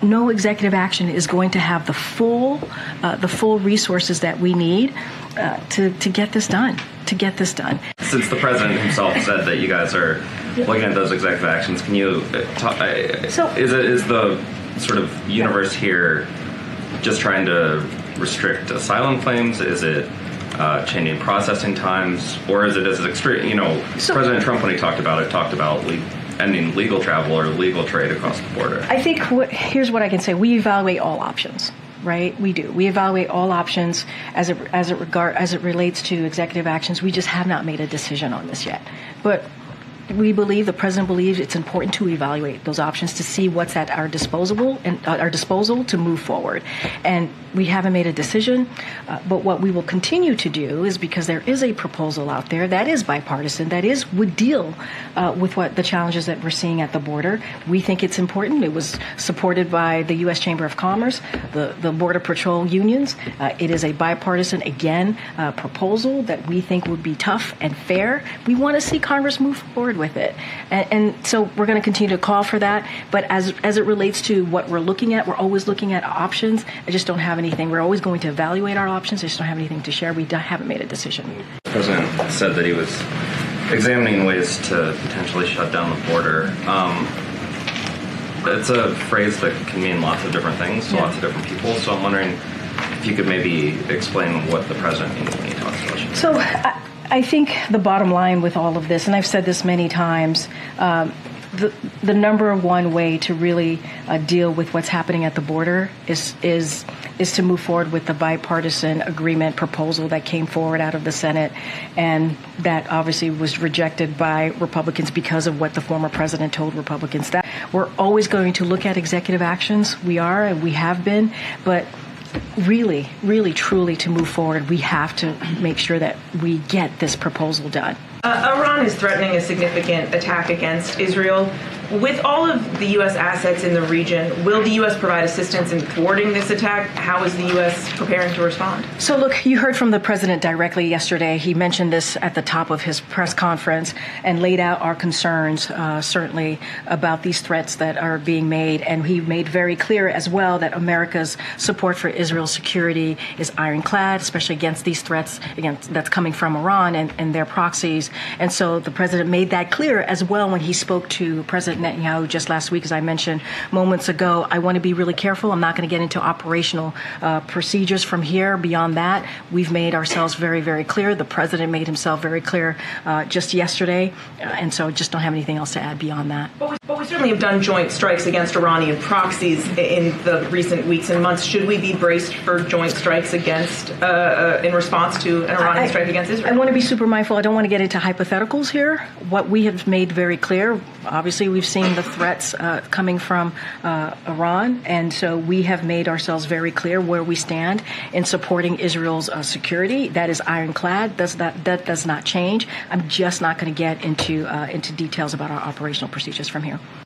no executive action is going to have the full resources that we need to get this done. Since the president himself said that you guys are looking at those executive actions, can you talk? Is the sort of universe here just trying to restrict asylum claims? Is it changing processing times, or is it as extreme? President Trump, when he talked about ending legal travel or legal trade across the border. I think here's what I can say: we evaluate all options. Right, we do. We evaluate all options as it relates to executive actions. We just have not made a decision on this yet, but the president believes it's important to evaluate those options to see what's at our disposal to move forward. And we haven't made a decision, but what we will continue to do is, because there is a proposal out there that is bipartisan, would deal with what the challenges that we're seeing at the border. We think it's important. It was supported by the U.S. Chamber of Commerce, the Border Patrol unions. It is a bipartisan, proposal that we think would be tough and fair. We want to see Congress move forward with it. And so we're going to continue to call for that. But as it relates to what we're looking at, we're always looking at options. I just don't have anything. We're always going to evaluate our options. I just don't have anything to share. We haven't made a decision. The president said that he was examining ways to potentially shut down the border. It's a phrase that can mean lots of different things to lots of different people. So I'm wondering if you could maybe explain what the president means when he talks about shutting down. So I think the bottom line with all of this, and I've said this many times, the number one way to really deal with what's happening at the border is to move forward with the bipartisan agreement proposal that came forward out of the Senate, and that obviously was rejected by Republicans because of what the former president told Republicans. That we're always going to look at executive actions. We are, and we have been, but really, truly, to move forward, we have to make sure that we get this proposal done. Iran is threatening a significant attack against Israel. With all of the U.S. assets in the region, will the U.S. provide assistance in thwarting this attack? How is the U.S. preparing to respond? So, look, you heard from the president directly yesterday. He mentioned this at the top of his press conference and laid out our concerns, certainly, about these threats that are being made. And he made very clear as well that America's support for Israel's security is ironclad, especially against these threats that's coming from Iran and their proxies. And so the president made that clear as well when he spoke to President Netanyahu just last week, as I mentioned moments ago. I want to be really careful. I'm not going to get into operational procedures from here. Beyond that, we've made ourselves very, very clear. The president made himself very clear just yesterday. And so just don't have anything else to add beyond that. But we certainly have done joint strikes against Iranian proxies in the recent weeks and months. Should we be braced for joint strikes against, in response to an Iranian strike against Israel? I want to be super mindful. I don't want to get into hypotheticals here. What we have made very clear, obviously we've seen the threats coming from Iran, and so we have made ourselves very clear where we stand in supporting Israel's security. That is ironclad. That does not change. I'm just not going to get into details about our operational procedures from here.